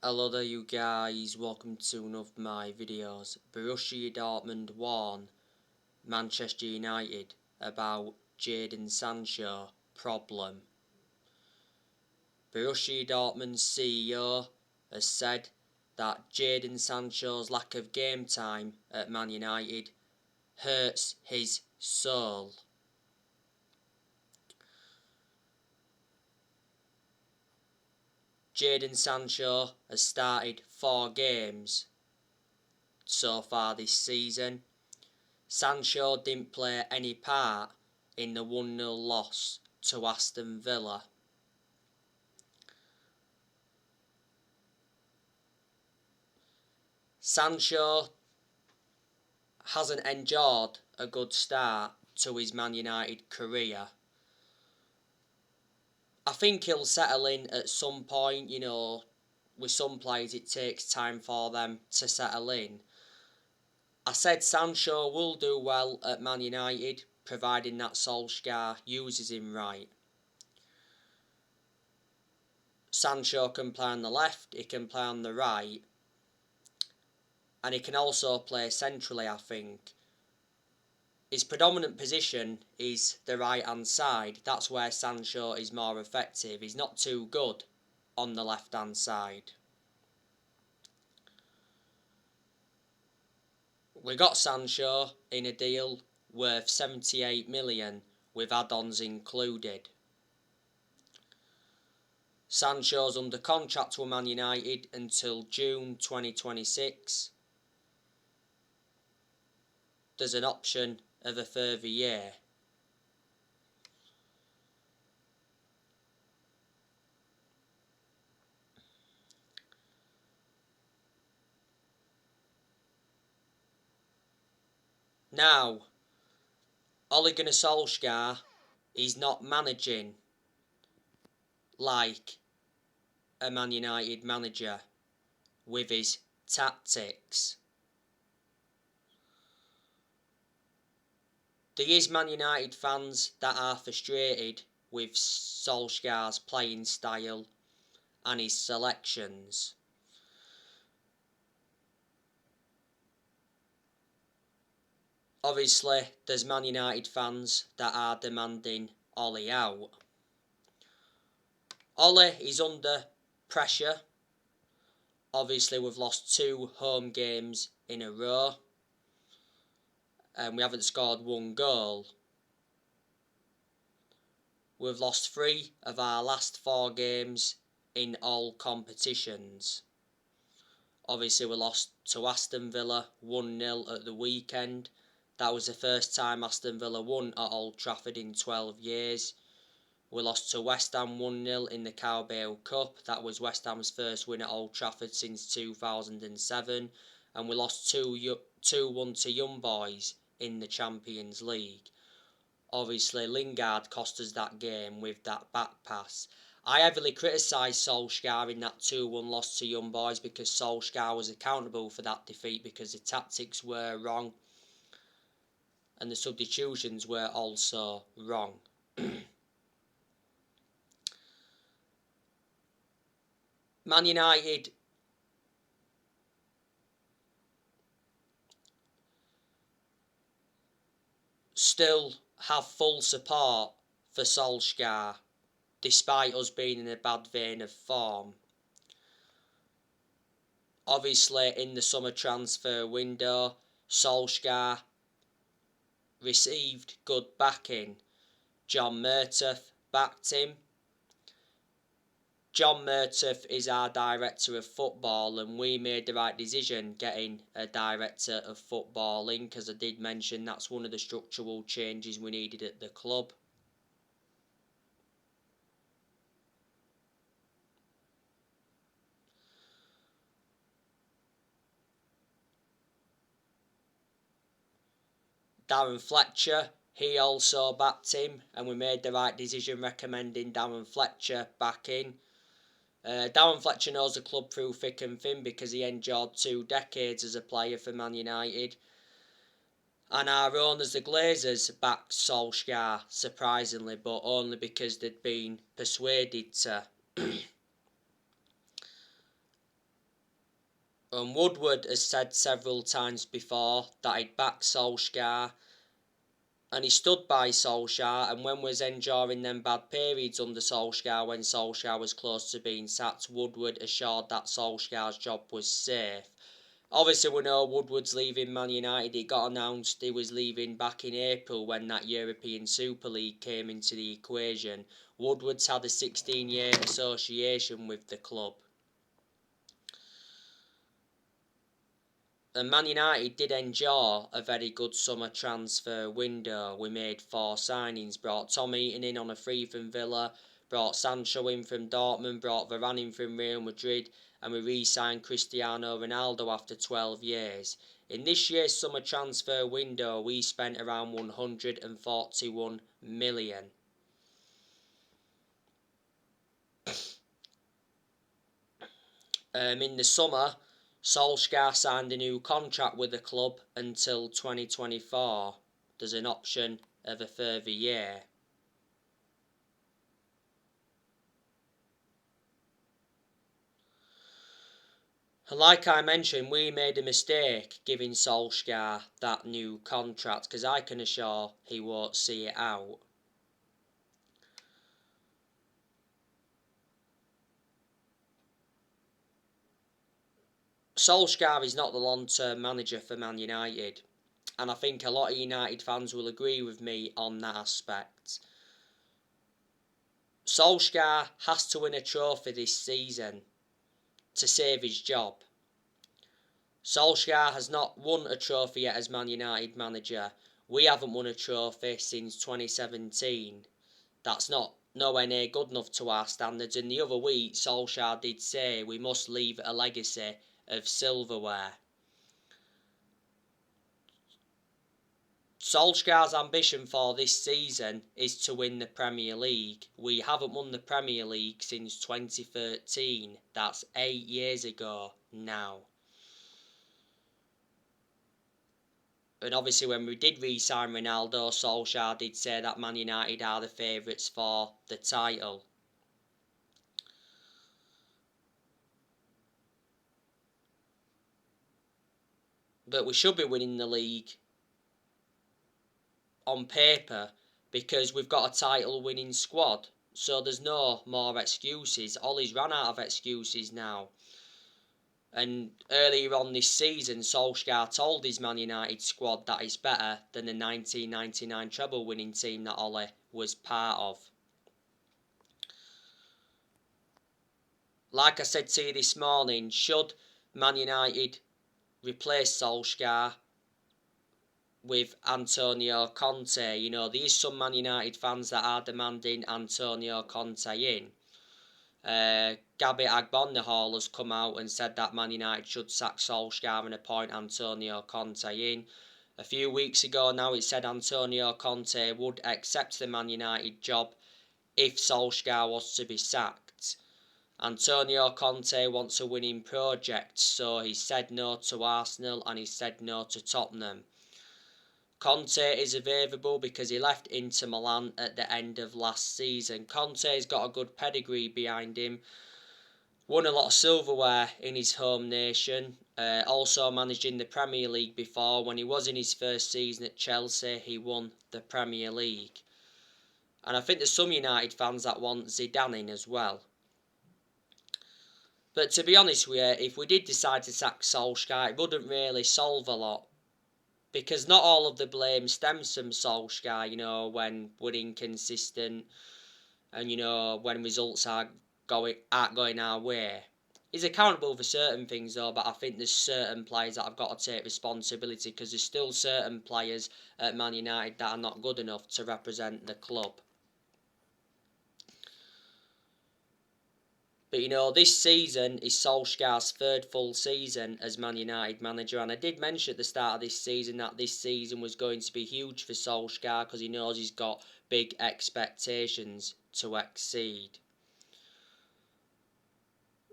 Hello there you guys, welcome to one of my videos. Borussia Dortmund warn Manchester United about Jadon Sancho problem. Borussia Dortmund's CEO has said that Jadon Sancho's lack of game time at Man United hurts his soul. Jadon Sancho has started 4 games so far this season. Sancho didn't play any part in the 1-0 loss to Aston Villa. Sancho hasn't enjoyed a good start to his Man United career. I think he'll settle in at some point. With some players it takes time for them to settle in. I said Sancho will do well at Man United, providing that Solskjaer uses him right. Sancho can play on the left, he can play on the right, and he can also play centrally, I think. His predominant position is the right hand side. That's where Sancho is more effective. He's not too good on the left hand side. We got Sancho in a deal worth 78 million with add-ons included. Sancho's under contract with Man United until June 2026. There's an option of a further year. Now, Ole Gunnar Solskjaer is not managing like a Man United manager with his tactics. There is Man United fans that are frustrated with Solskjaer's playing style and his selections. Obviously, there's Man United fans that are demanding Ole out. Ole is under pressure. Obviously, we've lost 2 home games in a row, and we haven't scored 1 goal. We've lost 3 of our last 4 games in all competitions. Obviously, we lost to Aston Villa 1-0 at the weekend. That was the first time Aston Villa won at Old Trafford in 12 years. We lost to West Ham 1-0 in the Carabao Cup. That was West Ham's first win at Old Trafford since 2007. And we lost 2-1 to Young Boys in the Champions League. Obviously, Lingard cost us that game with that back pass. I heavily criticised Solskjaer in that 2-1 loss to Young Boys because Solskjaer was accountable for that defeat because the tactics were wrong and the substitutions were also wrong. Man United still have full support for Solskjaer, despite us being in a bad vein of form. Obviously, in the summer transfer window, Solskjaer received good backing. John Murtough backed him. John Murtough is our director of football, and we made the right decision getting a director of football in, because I did mention that's one of the structural changes we needed at the club. Darren Fletcher, he also backed him, and we made the right decision recommending Darren Fletcher back in. Darren Fletcher knows the club through thick and thin because he endured 2 decades as a player for Man United. And our owners, the Glazers, backed Solskjaer, surprisingly, but only because they'd been persuaded to. Woodward has said several times before that he'd back Solskjaer, and he stood by Solskjaer, and when was enduring them bad periods under Solskjaer, when Solskjaer was close to being sacked, Woodward assured that Solskjaer's job was safe. Obviously, we know Woodward's leaving Man United. It got announced he was leaving back in April when that European Super League came into the equation. Woodward's had a 16-year association with the club. And Man United did enjoy a very good summer transfer window. We made 4 signings, brought Tom Heaton in on a free from Villa, brought Sancho in from Dortmund, brought Varane in from Real Madrid, and we re-signed Cristiano Ronaldo after 12 years. In this year's summer transfer window, we spent around 141 million. In the summer, Solskjaer signed a new contract with the club until 2024. There's an option of a further year. Like I mentioned, we made a mistake giving Solskjaer that new contract, because I can assure he won't see it out. Solskjaer is not the long-term manager for Man United, and I think a lot of United fans will agree with me on that aspect. Solskjaer has to win a trophy this season to save his job. Solskjaer has not won a trophy yet as Man United manager. We haven't won a trophy since 2017. That's not nowhere near good enough to our standards, and the other week Solskjaer did say we must leave a legacy of silverware. Solskjaer's ambition for this season is to win the Premier League. We haven't won the Premier League since 2013. That's 8 years ago now. And obviously when we did re-sign Ronaldo, Solskjaer did say that Man United are the favourites for the title. But we should be winning the league on paper because we've got a title winning squad. So there's no more excuses. Ollie's ran out of excuses now. And earlier on this season, Solskjaer told his Man United squad that it's better than the 1999 treble winning team that Ollie was part of. Like I said to you this morning, should Man United replace Solskjaer with Antonio Conte? You know, there is some Man United fans that are demanding Antonio Conte in. Gabby Agbonahal has come out and said that Man United should sack Solskjaer and appoint Antonio Conte in. A few weeks ago now it said Antonio Conte would accept the Man United job if Solskjaer was to be sacked. Antonio Conte wants a winning project, so he said no to Arsenal and he said no to Tottenham. Conte is available because he left Inter Milan at the end of last season. Conte's got a good pedigree behind him. Won a lot of silverware in his home nation. Also managed in the Premier League before. When he was in his first season at Chelsea, he won the Premier League. And I think there's some United fans that want Zidane in as well. But to be honest with you, if we did decide to sack Solskjaer, it wouldn't really solve a lot. Because not all of the blame stems from Solskjaer, you know, when we're inconsistent and, you know, when results aren't going our way. He's accountable for certain things though, but I think there's certain players that have got to take responsibility because there's still certain players at Man United that are not good enough to represent the club. But, you know, this season is Solskjaer's third full season as Man United manager. And I did mention at the start of this season that this season was going to be huge for Solskjaer because he knows he's got big expectations to exceed.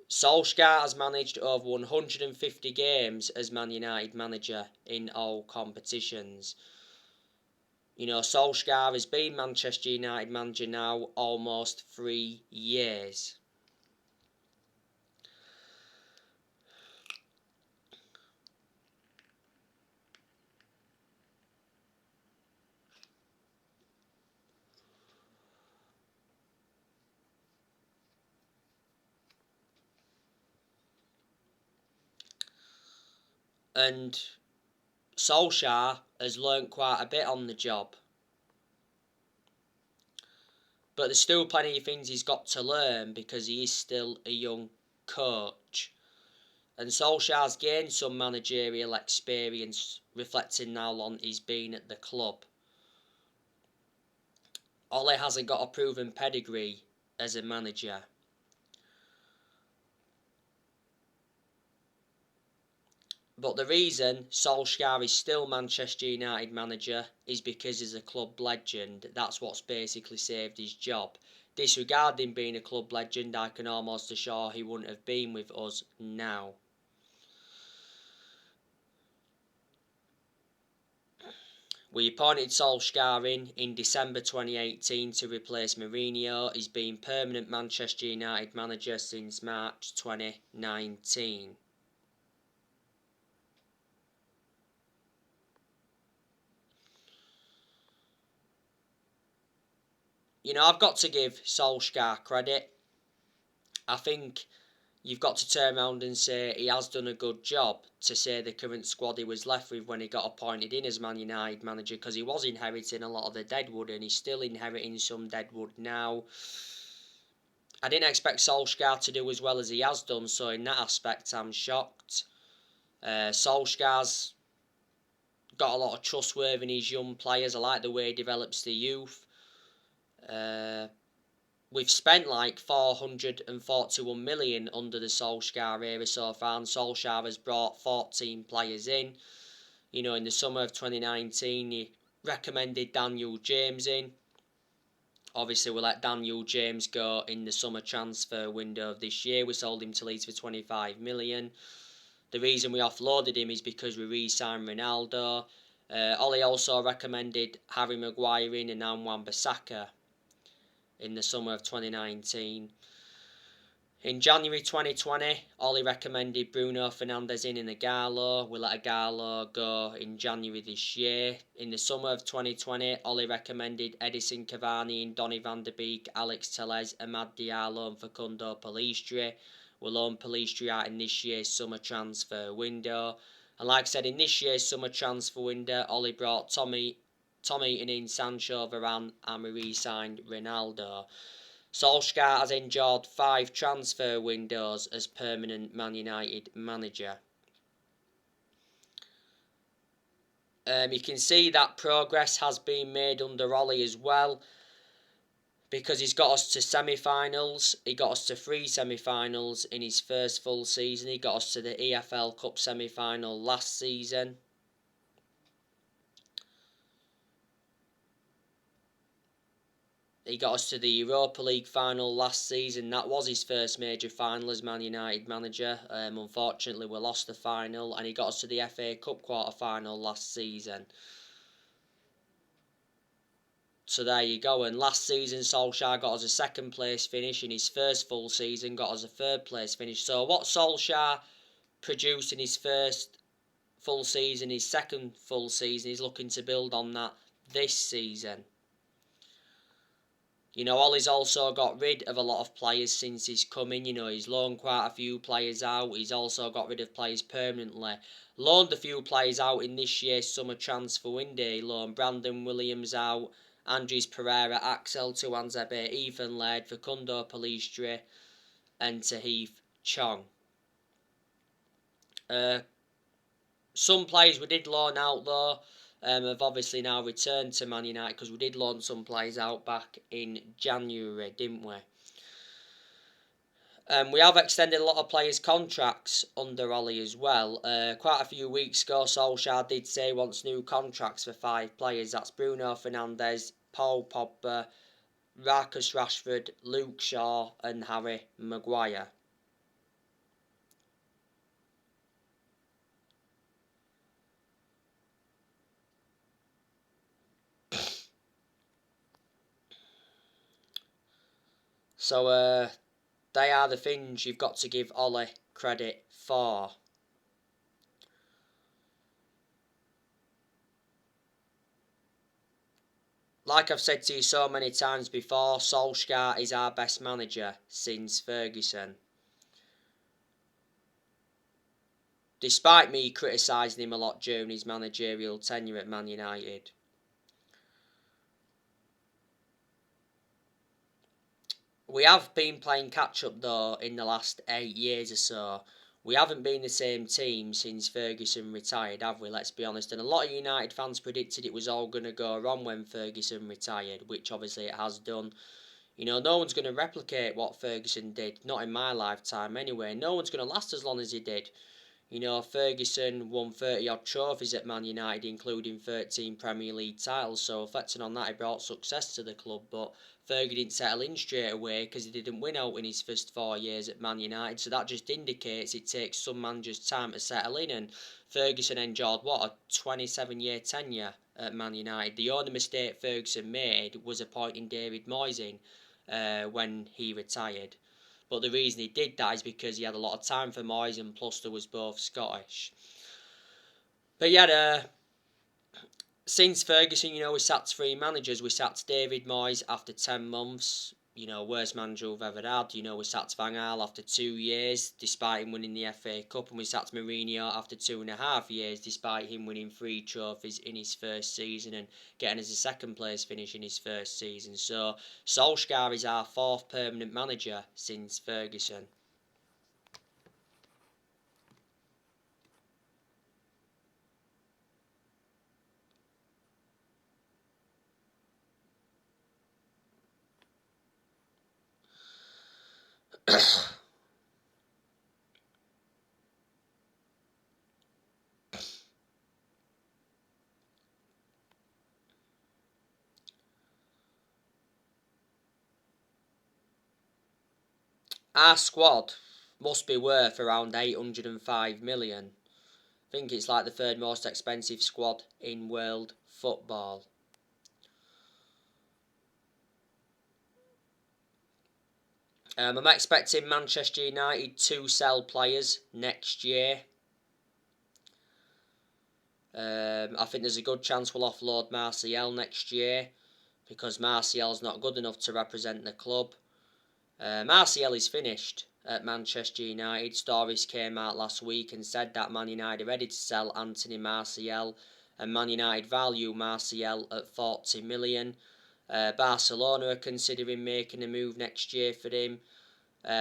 Solskjaer has managed over 150 games as Man United manager in all competitions. You know, Solskjaer has been Manchester United manager now almost 3 years. And Solskjaer has learnt quite a bit on the job. But there's still plenty of things he's got to learn because he is still a young coach. And Solskjaer's gained some managerial experience, reflecting how long he's been at the club. Ole hasn't got a proven pedigree as a manager. But the reason Solskjaer is still Manchester United manager is because he's a club legend. That's what's basically saved his job. Disregarding being a club legend, I can almost assure he wouldn't have been with us now. We appointed Solskjaer in December 2018 to replace Mourinho. He's been permanent Manchester United manager since March 2019. You know, I've got to give Solskjaer credit. I think you've got to turn around and say he has done a good job to say the current squad he was left with when he got appointed in as Man United manager, because he was inheriting a lot of the deadwood and he's still inheriting some deadwood now. I didn't expect Solskjaer to do as well as he has done, so in that aspect I'm shocked. Solskjaer's got a lot of trustworthy in his young players. I like the way he develops the youth. We've spent like 441 million under the Solskjaer era so far, and Solskjaer has brought 14 players in. You know, in the summer of 2019, he recommended Daniel James in. Obviously, we let Daniel James go in the summer transfer window of this year. We sold him to Leeds for 25 million. The reason we offloaded him is because we re-signed Ronaldo. Ole also recommended Harry Maguire in and Wan-Bissaka in the summer of 2019. In January 2020, Ole recommended Bruno Fernandes in Ighalo. We let Ighalo go in January this year. In the summer of 2020, Ole recommended Edison Cavani in Donny van de Beek, Alex Telles, Amad Diallo and Facundo Pellistri. We loaned Pellistri out in this year's summer transfer window. And like I said, in this year's summer transfer window, Ole brought Tom Heaton in, Sancho, Varane, and we re-signed Ronaldo. Solskjaer has endured 5 transfer windows as permanent Man United manager. You can see that progress has been made under Ole as well, because he's got us to semi-finals. He got us to 3 semi-finals in his first full season. He got us to the EFL Cup semi-final last season. He got us to the Europa League final last season. That was his first major final as Man United manager. Unfortunately, we lost the final. And he got us to the FA Cup quarter-final last season. So there you go. And last season, Solskjaer got us a second place finish. In his first full season, got us a third place finish. So what Solskjaer produced in his first full season, his second full season, he's looking to build on that this season. You know, Ole's also got rid of a lot of players since he's come in. You know, he's loaned quite a few players out. He's also got rid of players permanently. Loaned a few players out in this year's summer transfer window. He loaned Brandon Williams out, Andres Pereira, Axel Tuanzebe, Ethan Laird, Facundo Pellistri and Tahith Chong. Some players we did loan out though have obviously now returned to Man United, because we did loan some players out back in January, didn't we? We have extended a lot of players' contracts under Ole as well. Quite a few weeks ago, Solskjaer did say he wants new contracts for 5 players. That's Bruno Fernandes, Paul Pogba, Marcus Rashford, Luke Shaw and Harry Maguire. So, they are the things you've got to give Ole credit for. Like I've said to you so many times before, Solskjaer is our best manager since Ferguson. despite me criticising him a lot during his managerial tenure at Man United. We have been playing catch-up though in the last 8 years or so. We haven't been the same team since Ferguson retired, have we? Let's be honest. And a lot of United fans predicted it was all going to go wrong when Ferguson retired, which obviously it has done. You know, no one's going to replicate what Ferguson did, not in my lifetime anyway. No one's going to last as long as he did. You know, Ferguson won 30 odd trophies at Man United, including 13 Premier League titles, so reflecting on that, he brought success to the club. But Fergie didn't settle in straight away because he didn't win out in his first 4 years at Man United, so that just indicates it takes some managers time to settle in. And Ferguson enjoyed, what, a 27-year tenure at Man United. The only mistake Ferguson made was appointing David Moyes in when he retired. But the reason he did that is because he had a lot of time for Moyes, and plus there was both Scottish. But yeah, since Ferguson, you know, we sacked 3 managers. We sacked David Moyes after 10 months. You know, worst manager we've ever had. You know, we sacked Van Gaal after 2 years, despite him winning the FA Cup. And we sacked Mourinho after 2.5 years, despite him winning 3 trophies in his first season and getting us a second place finish in his first season. So, Solskjaer is our 4th permanent manager since Ferguson. Our squad must be worth around 805 million. I think it's like the 3rd most expensive squad in world football. I'm expecting Manchester United to sell players next year. I think there's a good chance we'll offload Martial next year because Martial's not good enough to represent the club. Martial is finished at Manchester United. Stories came out last week and said that Man United are ready to sell Anthony Martial, and Man United value Martial at 40 million. Barcelona are considering making a move next year for him.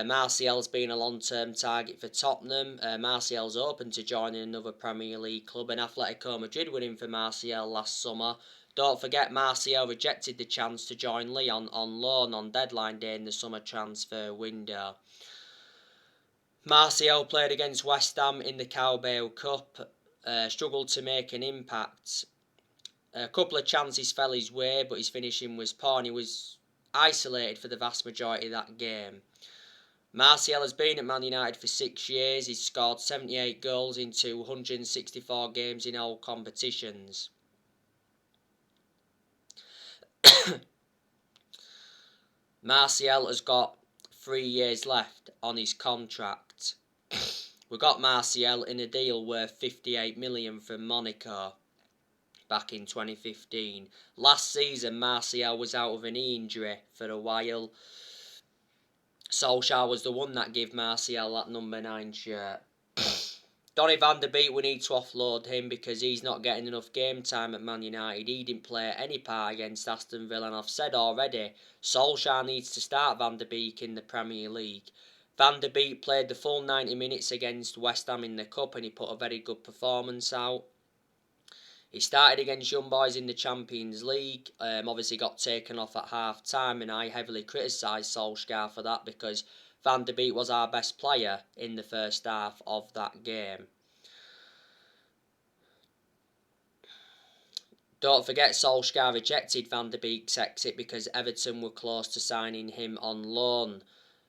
Martial's been a long-term target for Tottenham. Martial's open to joining another Premier League club, and Atletico Madrid were in for Martial last summer. Don't forget, Martial rejected the chance to join Lyon on loan on deadline day in the summer transfer window. Martial played against West Ham in the Carabao Cup, struggled to make an impact. A couple of chances fell his way, but his finishing was poor and he was isolated for the vast majority of that game. Martial has been at Man United for 6 years. He's scored 78 goals in 264 games in all competitions. Martial has got 3 years left on his contract. We got Martial in a deal worth 58 million from Monaco back in 2015. Last season, Martial was out of an knee injury for a while. Solskjaer was the one that gave Martial that number 9 shirt. Donny van der Beek, we need to offload him because he's not getting enough game time at Man United. He didn't play any part against Aston Villa, and I've said already, Solskjaer needs to start Van der Beek in the Premier League. Van der Beek played the full 90 minutes against West Ham in the Cup and he put a very good performance out. He started against Young Boys in the Champions League, obviously got taken off at half-time, and I heavily criticised Solskjaer for that because Van der Beek was our best player in the first half of that game. Don't forget, Solskjaer rejected Van der Beek's exit because Everton were close to signing him on loan.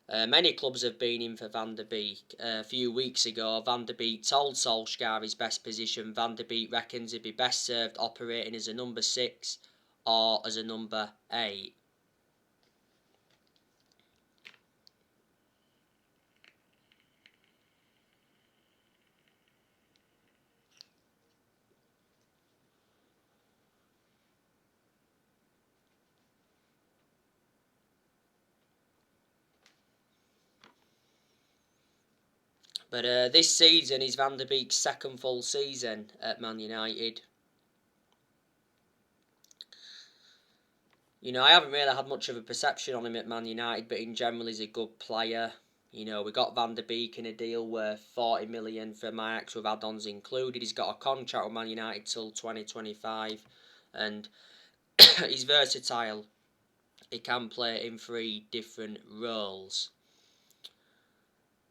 Many clubs have been in for Van der Beek. A few weeks ago, Van der Beek told Solskjaer his best position. Van der Beek reckons he'd be best served operating as a number 6 or as a number 8. But this season is Van der Beek's second full season at Man United. You know, I haven't really had much of a perception on him at Man United, but in general he's a good player. You know, we got Van der Beek in a deal worth 40 million for Ajax with add-ons included. He's got a contract with Man United till 2025, and he's versatile. He can play in 3 different roles.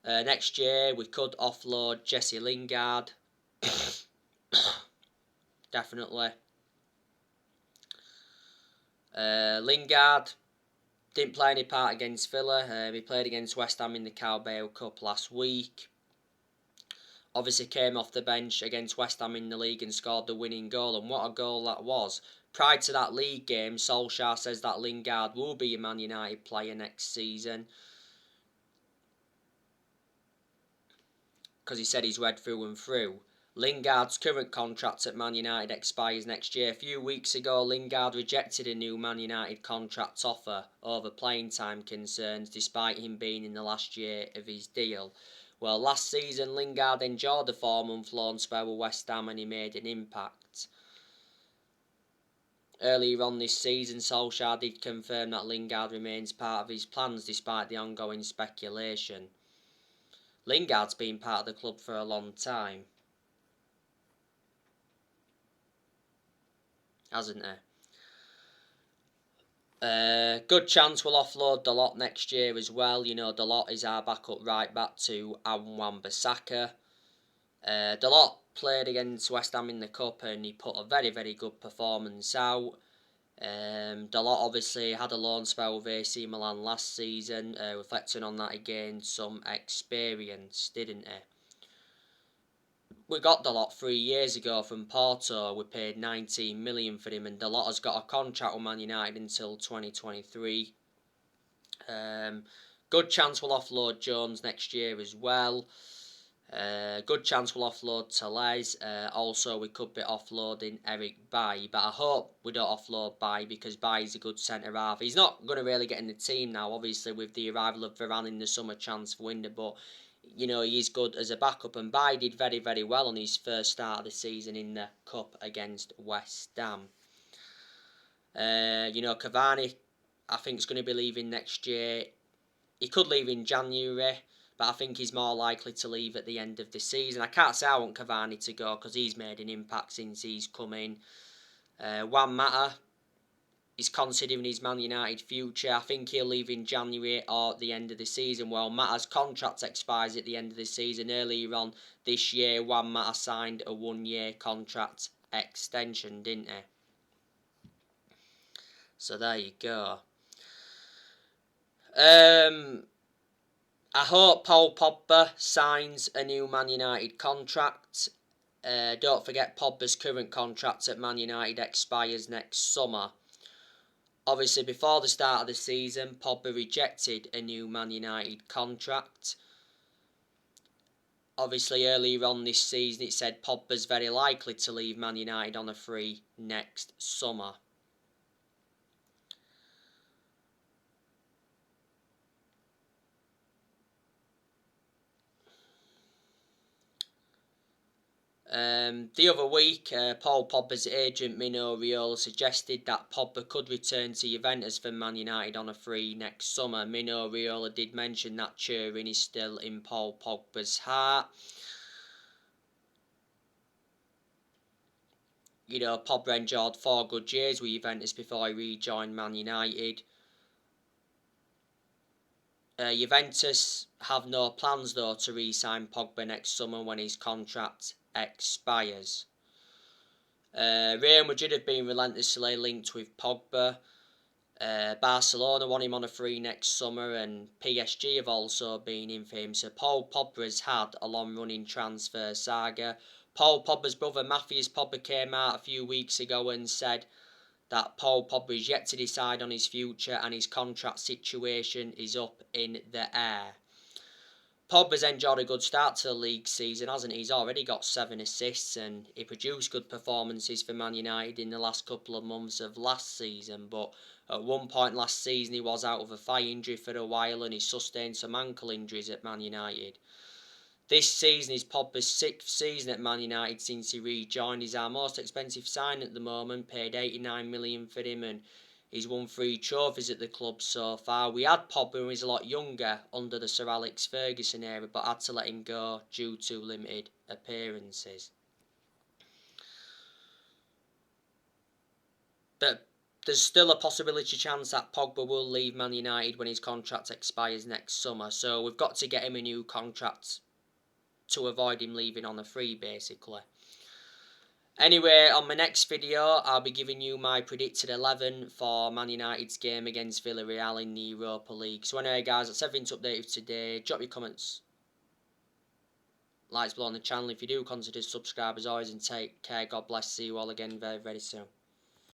Next year we could offload Jesse Lingard. Definitely. Lingard didn't play any part against Villa. He played against West Ham in the Carabao Cup last week. Obviously came off the bench against West Ham in the league and scored the winning goal. And what a goal that was. Prior to that league game, Solskjaer says that Lingard will be a Man United player next season, because he said he's read through and through. Lingard's current contract at Man United expires next year. A few weeks ago, Lingard rejected a new Man United contract offer over playing time concerns, despite him being in the last year of his deal. Well, last season, Lingard enjoyed the 4-month loan spell with West Ham and he made an impact. Earlier on this season, Solskjaer did confirm that Lingard remains part of his plans despite the ongoing speculation. Lingard's been part of the club for a long time, hasn't he? Good chance we'll offload Dalot next year as well. You know, Dalot is our backup right back to Wan-Bissaka. Dalot played against West Ham in the Cup and he put a very, very good performance out. Dalot obviously had a loan spell with AC Milan last season. Reflecting on that, he gained some experience, didn't he? We got Dalot 3 years ago from Porto. We paid 19 million for him, and Dalot has got a contract with Man United until 2023. Good chance we'll offload Jones next year as well. Good chance we'll offload Tellez. Also, we could be offloading Eric Bailly, but I hope we don't offload Bailly because Bailly's a good centre-half. He's not going to really get in the team now, obviously, with the arrival of Varane in the summer transfer window, but you know, he's good as a backup, and Bailly did very, very well on his first start of the season in the Cup against West Ham. You know, Cavani, I think, is going to be leaving next year. He could leave in January, but I think he's more likely to leave at the end of the season. I can't say I want Cavani to go because he's made an impact since he's come in. Juan Mata is considering his Man United future. I think he'll leave in January or at the end of the season. Well, Mata's contract expires at the end of the season. Earlier on this year, Juan Mata signed a 1-year contract extension, didn't he? So there you go. I hope Paul Pogba signs a new Man United contract. Don't forget Pogba's current contract at Man United expires next summer. Obviously, before the start of the season, Pogba rejected a new Man United contract. Obviously, earlier on this season, it said Pogba's very likely to leave Man United on a free next summer. The other week, Paul Pogba's agent Mino Raiola suggested that Pogba could return to Juventus for Man United on a free next summer. Mino Raiola did mention that Turin is still in Paul Pogba's heart. You know, Pogba enjoyed 4 good years with Juventus before he rejoined Man United. Juventus have no plans though to re-sign Pogba next summer when his contract expires. Real Madrid have been relentlessly linked with Pogba. Barcelona want him on a free next summer, and PSG have also been in for him. So Paul Pogba has had a long-running transfer saga. Paul Pogba's brother Matthias Pogba came out a few weeks ago and said that Paul Pogba is yet to decide on his future and his contract situation is up in the air. Pogba's enjoyed a good start to the league season, hasn't he? He's already got 7 assists and he produced good performances for Man United in the last couple of months of last season, but at one point last season he was out of a thigh injury for a while and he sustained some ankle injuries at Man United. This season is Pogba's 6th season at Man United since he rejoined. He's our most expensive sign at the moment, paid 89 million for him, and he's won 3 trophies at the club so far. We had Pogba when he was a lot younger under the Sir Alex Ferguson era, but had to let him go due to limited appearances. But there's still a possibility chance that Pogba will leave Man United when his contract expires next summer, so we've got to get him a new contract to avoid him leaving on a free, basically. Anyway, on my next video, I'll be giving you my predicted 11 for Man United's game against Villarreal in the Europa League. So anyway, guys, that's everything to update you today. Drop your comments, likes below on the channel if you do. Consider subscribe as always, and take care. God bless. See you all again very, very soon.